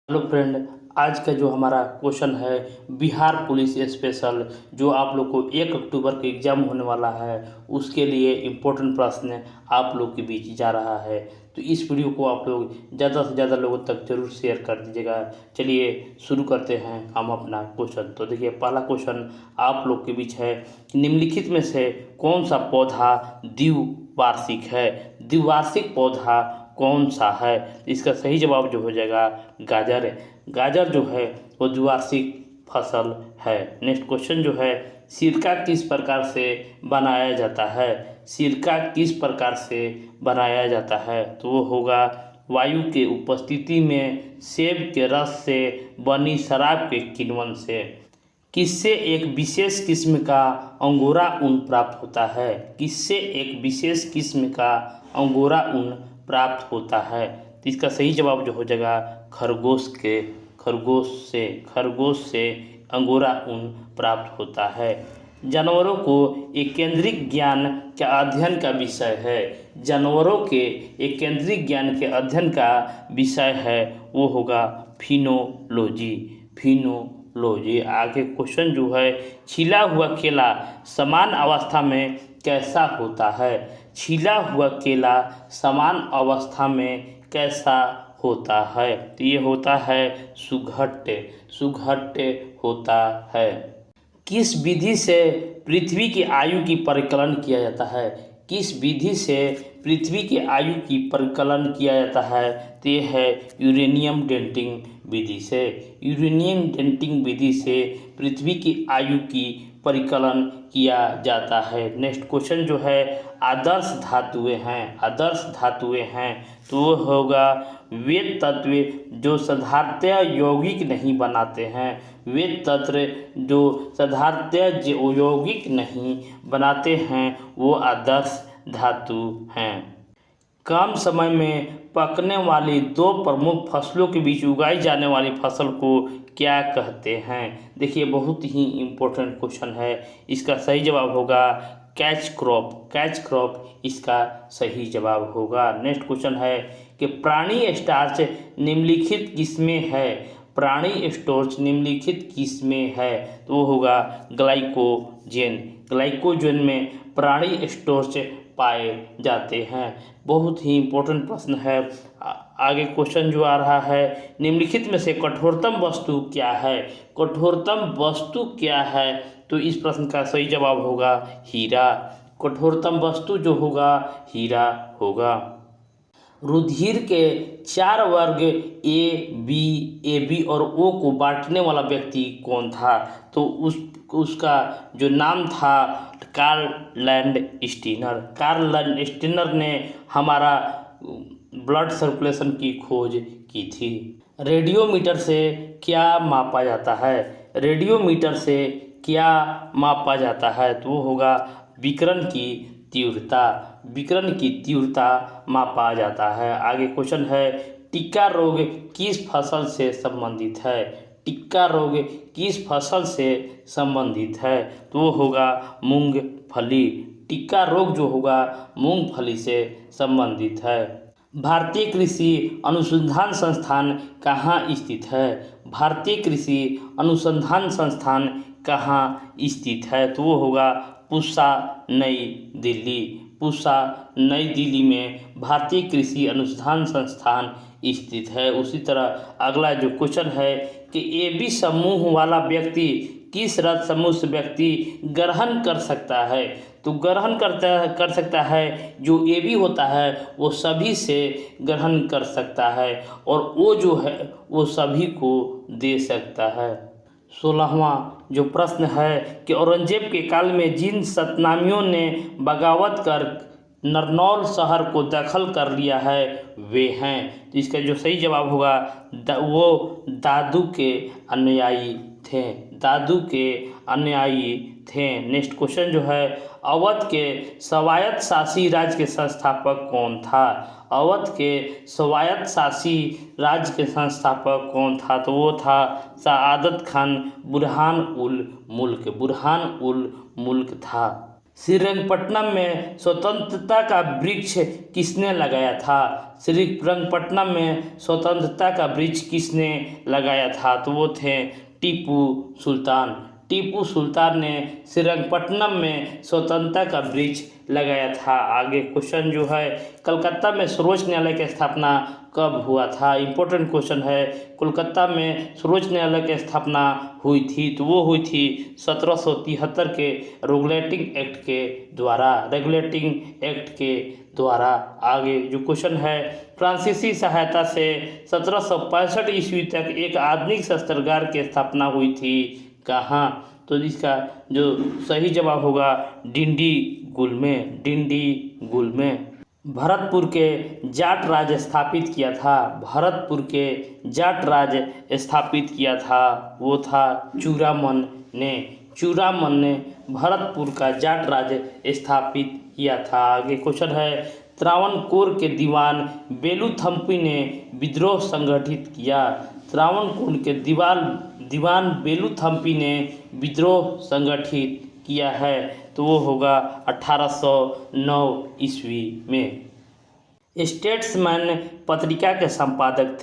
Hello friend, आज का जो हमारा क्वेश्चन है बिहार पुलिस स्पेशल, जो आप लोग को 1 अक्टूबर को एग्ज़ाम होने वाला है, उसके लिए इम्पोर्टेंट प्रश्न आप लोग के बीच जा रहा है। तो इस वीडियो को आप लोग ज़्यादा से ज़्यादा लोगों तक जरूर शेयर कर दीजिएगा। चलिए शुरू करते हैं हम अपना क्वेश्चन। तो देखिए, पहला क्वेश्चन आप लोग के बीच है, निम्नलिखित में से कौन सा पौधा द्विवार्षिक है? द्विवार्षिक पौधा कौन सा है? इसका सही जवाब जो हो जाएगा गाजर है। गाजर जो है वो द्विवार्षिक फसल है। नेक्स्ट क्वेश्चन जो है, सिरका किस प्रकार से बनाया जाता है? सिरका किस प्रकार से बनाया जाता है? तो वो होगा वायु के उपस्थिति में सेब के रस से बनी शराब के किण्वन से। किससे एक विशेष किस्म का अंगोरा ऊन प्राप्त होता है? किससे एक विशेष किस्म का अंगोरा ऊन प्राप्त होता है? तो इसका सही जवाब जो हो जाएगा खरगोश से अंगोरा ऊन प्राप्त होता है। जानवरों को एक केंद्रिक ज्ञान के अध्ययन का विषय है। जानवरों के एक केंद्रिक ज्ञान के अध्ययन का विषय है, वो होगा फिनोलॉजी। आगे क्वेश्चन जो है, छिला हुआ केला समान अवस्था में कैसा होता है? छिला हुआ केला समान अवस्था में कैसा होता है? तो ये होता है सुघट्ट होता है। किस विधि से पृथ्वी की आयु की परिकलन किया जाता है? किस विधि से पृथ्वी की आयु की परिकलन किया जाता है? तो ये है यूरेनियम डेटिंग विधि से। यूरेनियम डेटिंग विधि से पृथ्वी की आयु की परिकलन किया जाता है। नेक्स्ट क्वेश्चन जो है, आदर्श धातुएं हैं तो वो होगा वे तत्व जो साधारणतया यौगिक नहीं बनाते हैं। वे तत्व जो साधारणतया यौगिक नहीं बनाते हैं वो आदर्श धातु हैं। कम समय में पकने वाली दो प्रमुख फसलों के बीच उगाई जाने वाली फसल को क्या कहते हैं? देखिए, बहुत ही इम्पोर्टेंट क्वेश्चन है। इसका सही जवाब होगा कैच क्रॉप इसका सही जवाब होगा। नेक्स्ट क्वेश्चन है कि प्राणी स्टार्च निम्नलिखित किसमें है? प्राणी स्टार्च निम्नलिखित किसमें है? तो वो होगा ग्लाइकोजन में प्राणी स्टार्च पाए जाते हैं। बहुत ही इम्पोर्टेंट प्रश्न है। आगे क्वेश्चन जो आ रहा है, निम्नलिखित में से कठोरतम वस्तु क्या है? कठोरतम वस्तु क्या है? तो इस प्रश्न का सही जवाब होगा हीरा। कठोरतम वस्तु जो होगा हीरा होगा। रुधिर के 4 वर्ग ए बी और ओ को बांटने वाला व्यक्ति कौन था? तो उसका जो नाम था कार्ल स्टीनर ने हमारा ब्लड सर्कुलेशन की खोज की थी। रेडियोमीटर से क्या मापा जाता है? रेडियोमीटर से क्या मापा जाता है? तो वो होगा विकिरण की तीव्रता मापा जाता है। आगे क्वेश्चन है, टिक्का रोग किस फसल से संबंधित है? टिक्का रोग किस फसल से संबंधित है? तो वो होगा मूंगफली। टिक्का रोग जो होगा मूंगफली से संबंधित है। भारतीय कृषि अनुसंधान संस्थान कहाँ स्थित है? भारतीय कृषि अनुसंधान संस्थान कहाँ स्थित है? तो वो होगा पूसा नई दिल्ली में भारतीय कृषि अनुसंधान संस्थान स्थित है। उसी तरह अगला जो क्वेश्चन है कि AB समूह वाला व्यक्ति किस रक्त समूह से व्यक्ति ग्रहण कर सकता है? तो ग्रहण कर सकता है जो AB होता है वो सभी से ग्रहण कर सकता है, और O जो है वो सभी को दे सकता है। 16वां जो प्रश्न है कि औरंगजेब के काल में जिन सतनामियों ने बगावत कर नरनौल शहर को दखल कर लिया है वे हैं। तो इसका जो सही जवाब होगा वो दादू के अनुयायी थे। नेक्स्ट क्वेश्चन जो है, अवध के स्वायत्त शासी राज्य के संस्थापक कौन था? अवध के स्वायत्त शासी राज्य के संस्थापक कौन था? तो वो था सआदत खान बुरहान उल मुल्क था। श्रीरंगपट्टनम में स्वतंत्रता का वृक्ष किसने लगाया था? श्रीरंगपट्टनम में स्वतंत्रता का वृक्ष किसने लगाया था? तो वो थे टीपू सुल्तान। टीपू सुल्तान ने श्रीरंगपट्टनम में स्वतंत्रता का वृक्ष लगाया था। आगे क्वेश्चन जो है, कलकत्ता में सर्वोच्च न्यायालय की स्थापना कब हुआ था? इंपॉर्टेंट क्वेश्चन है। कोलकाता में सर्वोच्च न्यायालय की स्थापना हुई थी, तो वो हुई थी 1773 के रेगुलेटिंग एक्ट के द्वारा। आगे जो क्वेश्चन है, फ्रांसीसी सहायता से 1765 ईस्वी तक एक आधुनिक शस्त्रागार की स्थापना हुई थी, कहाँ? तो इसका जो सही जवाब होगा डिंडीगुल में। भरतपुर के जाट राज स्थापित किया था। वो था चूड़ामन ने भरतपुर का जाट राज स्थापित किया था। आगे क्वेश्चन है, त्रावणकोर के दीवान बेलूथम्पी ने विद्रोह संगठित किया। त्रावणकोर के दीवान बेलूथम्पी ने विद्रोह संगठित किया है, तो वो होगा 1809 ईस्वी में। स्टेट्समैन पत्रिका के संपादक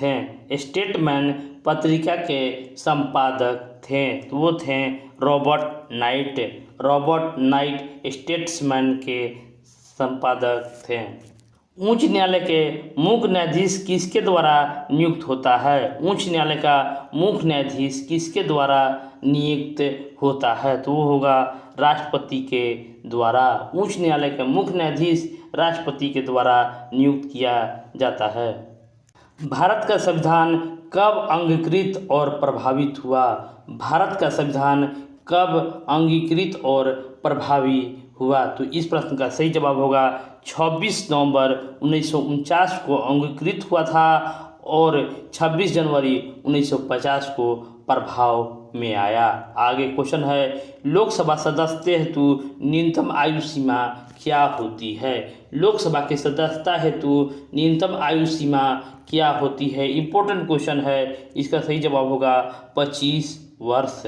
थे, तो वो थे रॉबर्ट नाइट स्टेट्समैन के संपादक थे। उच्च न्यायालय के मुख्य न्यायाधीश किसके द्वारा नियुक्त होता है? उच्च न्यायालय का मुख्य न्यायाधीश किसके द्वारा नियुक्त होता है? तो वो होगा राष्ट्रपति के द्वारा। उच्च न्यायालय का मुख्य न्यायाधीश राष्ट्रपति के द्वारा नियुक्त किया जाता है। भारत का संविधान कब अंगीकृत और प्रभावित हुआ? भारत का संविधान कब अंगीकृत और प्रभावी हुआ? तो इस प्रश्न का सही जवाब होगा 26 नवंबर 1949 को अंगीकृत हुआ था और 26 जनवरी 1950 को प्रभाव में आया। आगे क्वेश्चन है, लोकसभा सदस्य हेतु न्यूनतम आयु सीमा क्या होती है? लोकसभा की सदस्यता हेतु न्यूनतम आयु सीमा क्या होती है? इंपॉर्टेंट क्वेश्चन है, इसका सही जवाब होगा 25 वर्ष।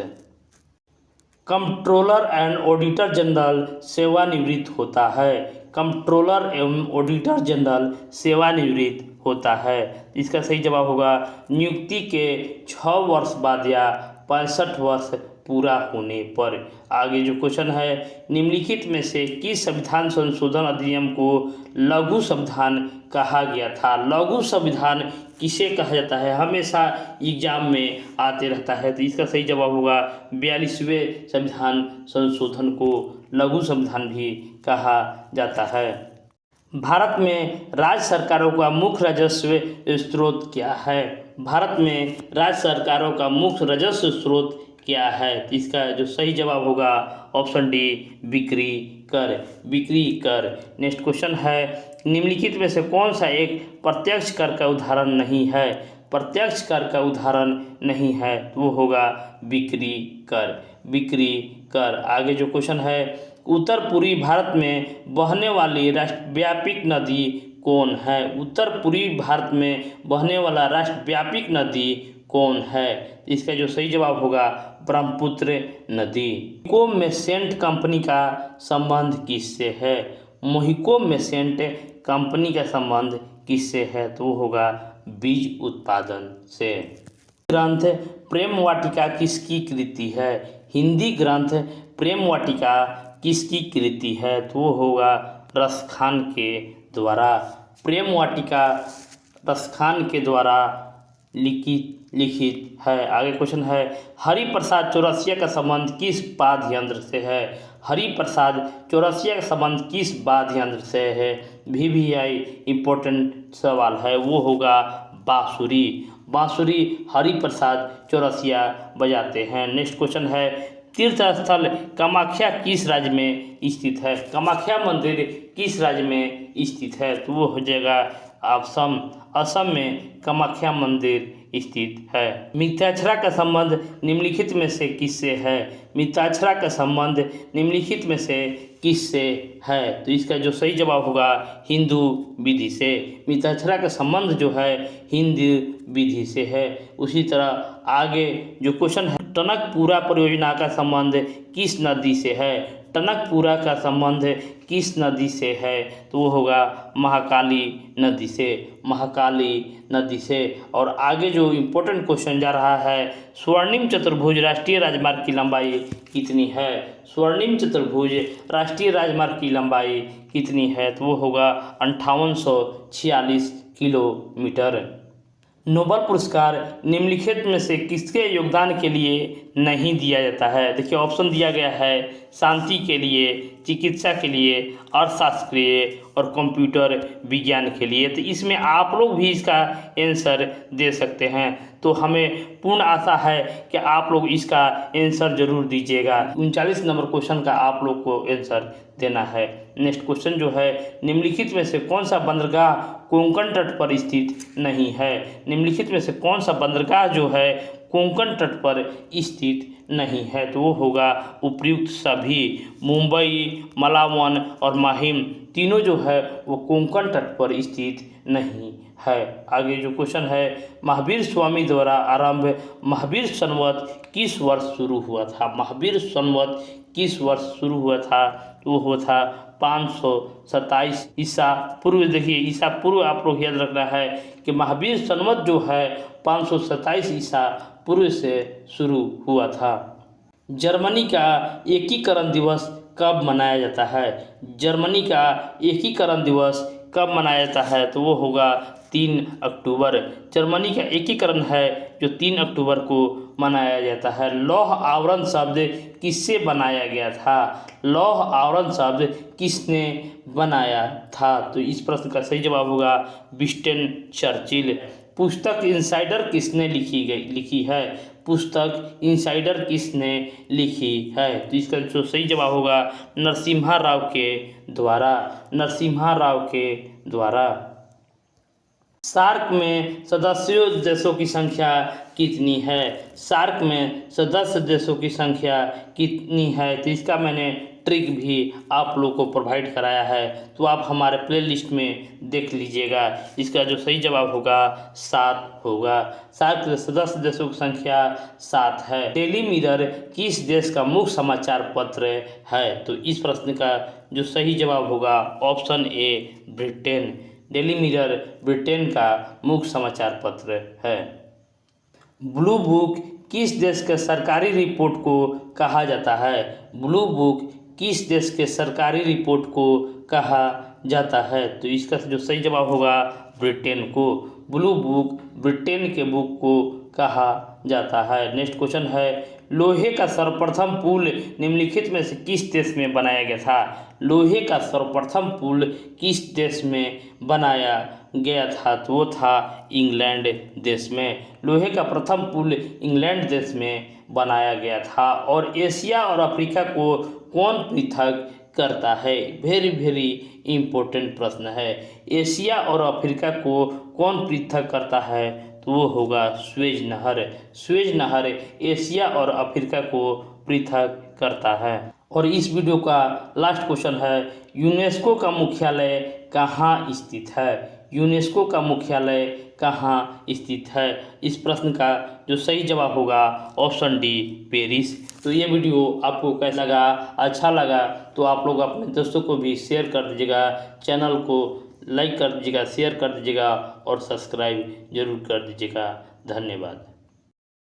कंट्रोलर एंड ऑडिटर जनरल सेवानिवृत्त होता है। कंट्रोलर एवं ऑडिटर जनरल सेवानिवृत्त होता है। इसका सही जवाब होगा नियुक्ति के 6 वर्ष बाद या 65 वर्ष पूरा होने पर। आगे जो क्वेश्चन है, निम्नलिखित में से किस संविधान संशोधन अधिनियम को लघु संविधान कहा गया था? लघु संविधान किसे कहा जाता है? हमेशा एग्जाम में आते रहता है, तो इसका सही जवाब होगा 42वें संविधान संशोधन को लघु संविधान भी कहा जाता है। भारत में राज्य सरकारों का मुख्य राजस्व स्रोत क्या है? भारत में राज्य सरकारों का मुख्य राजस्व स्रोत क्या है? इसका जो सही जवाब होगा ऑप्शन डी, बिक्री कर। नेक्स्ट क्वेश्चन है, निम्नलिखित में से कौन सा एक प्रत्यक्ष कर का उदाहरण नहीं है? प्रत्यक्ष कर का उदाहरण नहीं है, तो वो होगा बिक्री कर। आगे जो क्वेश्चन है, उत्तर पूर्वी भारत में बहने वाली राष्ट्रव्यापी नदी कौन है? उत्तर पूर्वी भारत में बहने वाला राष्ट्रव्यापी नदी कौन है? इसका जो सही जवाब होगा ब्रह्मपुत्र नदी। मोहिको मेसेंट कंपनी का संबंध किससे है? मोहिको मेसेंट कंपनी का संबंध किससे है? तो वो होगा बीज उत्पादन से। ग्रंथ प्रेम वाटिका किसकी कृति है? हिंदी ग्रंथ प्रेम वाटिका किसकी कृति है? तो वो होगा रसखान के द्वारा। प्रेम वाटिका रसखान के द्वारा लिखित है। आगे क्वेश्चन है, हरिप्रसाद चौरसिया का संबंध किस वाद्य यंत्र से है? हरिप्रसाद चौरसिया का संबंध किस वाद्य यंत्र से है? VVI इंपॉर्टेंट सवाल है, वो होगा बांसुरी हरिप्रसाद चौरसिया बजाते हैं। नेक्स्ट क्वेश्चन है, तीर्थ स्थल कामाख्या किस राज्य में स्थित है? कामाख्या मंदिर किस राज्य में स्थित है? तो वो हो जाएगा असम में कामाख्या मंदिर स्थित है। मिथ्याक्षरा का संबंध निम्नलिखित में से किससे है? मिथ्याक्षरा का संबंध निम्नलिखित में से किससे है? तो इसका जो सही जवाब होगा हिंदू विधि से। मिथ्याक्षरा का संबंध जो है हिंदू विधि से है। उसी तरह आगे जो क्वेश्चन है, टनकपुरा परियोजना का संबंध किस नदी से है? टनकपुरा का संबंध किस नदी से है? तो वो होगा महाकाली नदी से, महाकाली नदी से। और आगे जो इम्पोर्टेंट क्वेश्चन जा रहा है, स्वर्णिम चतुर्भुज राष्ट्रीय राजमार्ग की लंबाई कितनी है? स्वर्णिम चतुर्भुज राष्ट्रीय राजमार्ग की लंबाई कितनी है? तो वो होगा 5846 किलोमीटर। नोबेल पुरस्कार निम्नलिखित में से किसके योगदान के लिए नहीं दिया जाता है? देखिए ऑप्शन दिया गया है शांति के लिए, चिकित्सा के लिए, अर्थशास्त्रीय और कंप्यूटर विज्ञान के लिए। तो इसमें आप लोग भी इसका आंसर दे सकते हैं। तो हमें पूर्ण आशा है कि आप लोग इसका आंसर जरूर दीजिएगा। 39 नंबर क्वेश्चन का आप लोग को आंसर देना है। नेक्स्ट क्वेश्चन जो है, निम्नलिखित में से कौन सा बंदरगाह कोंकण तट पर स्थित नहीं है? निम्नलिखित में से कौन सा बंदरगाह जो है कोंकण तट पर स्थित नहीं है? तो वो होगा उपर्युक्त सभी। मुंबई, मलावन और माहिम तीनों जो है वो कोंकण तट पर स्थित नहीं है। आगे जो क्वेश्चन है, महावीर स्वामी द्वारा आरंभ महावीर संवत किस वर्ष शुरू हुआ था? महावीर संवत किस वर्ष शुरू हुआ था? तो वो हुआ था 527 ईसा पूर्व। देखिए ईसा पूर्व आप लोग याद रखना है कि महावीर संवत जो है 527 ईसा पूर्व से शुरू हुआ था। जर्मनी का एकीकरण दिवस कब मनाया जाता है? जर्मनी का एकीकरण दिवस कब मनाया जाता है? तो वो होगा 3 अक्टूबर। जर्मनी का एकीकरण है जो 3 अक्टूबर को मनाया जाता है। लौह आवरण शब्द किससे बनाया गया था? लौह आवरण शब्द किसने बनाया था? तो इस प्रश्न का सही जवाब होगा विंस्टन चर्चिल। पुस्तक इनसाइडर किसने लिखी है? पुस्तक इनसाइडर किसने लिखी है? तो इसका जो सही जवाब होगा नरसिम्हा राव के द्वारा, नरसिम्हा राव के द्वारा। सार्क में सदस्य देशों की संख्या कितनी है? सार्क में सदस्य देशों की संख्या कितनी है? तो इसका मैंने ट्रिक भी आप लोग को प्रोवाइड कराया है, तो आप हमारे प्लेलिस्ट में देख लीजिएगा। इसका जो सही जवाब होगा 7 होगा। सार्क के सदस्य देशों की संख्या 7 है। डेली मिरर किस देश का मुख्य समाचार पत्र है? तो इस प्रश्न का जो सही जवाब होगा option A Britain. Daily mirror Britain का मुख्य समाचार पत्र है। ब्लू बुक किस देश के सरकारी रिपोर्ट को कहा जाता है? ब्लू बुक किस देश के सरकारी रिपोर्ट को कहा जाता है? तो इसका जो सही जवाब होगा ब्रिटेन को। ब्लू बुक ब्रिटेन के बुक को कहा जाता है। नेक्स्ट क्वेश्चन है, लोहे का सर्वप्रथम पुल निम्नलिखित में से किस देश में बनाया गया था? लोहे का सर्वप्रथम पुल किस देश में बनाया गया था? तो वो था इंग्लैंड देश में। लोहे का प्रथम पुल इंग्लैंड देश में बनाया गया था। और एशिया और अफ्रीका को कौन पृथक करता है? वेरी वेरी इम्पोर्टेंट प्रश्न है। एशिया और अफ्रीका को कौन पृथक करता है? तो वो होगा सुएज नहर। सुएज नहर एशिया और अफ्रीका को पृथक करता है। और इस वीडियो का लास्ट क्वेश्चन है, यूनेस्को का मुख्यालय कहाँ स्थित है? यूनेस्को का मुख्यालय कहाँ स्थित है? इस प्रश्न का जो सही जवाब होगा ऑप्शन डी पेरिस। तो ये वीडियो आपको कैसा लगा? अच्छा लगा तो आप लोग अपने दोस्तों को भी शेयर कर दीजिएगा, चैनल को लाइक कर दीजिएगा, शेयर कर दीजिएगा और सब्सक्राइब जरूर कर दीजिएगा। धन्यवाद।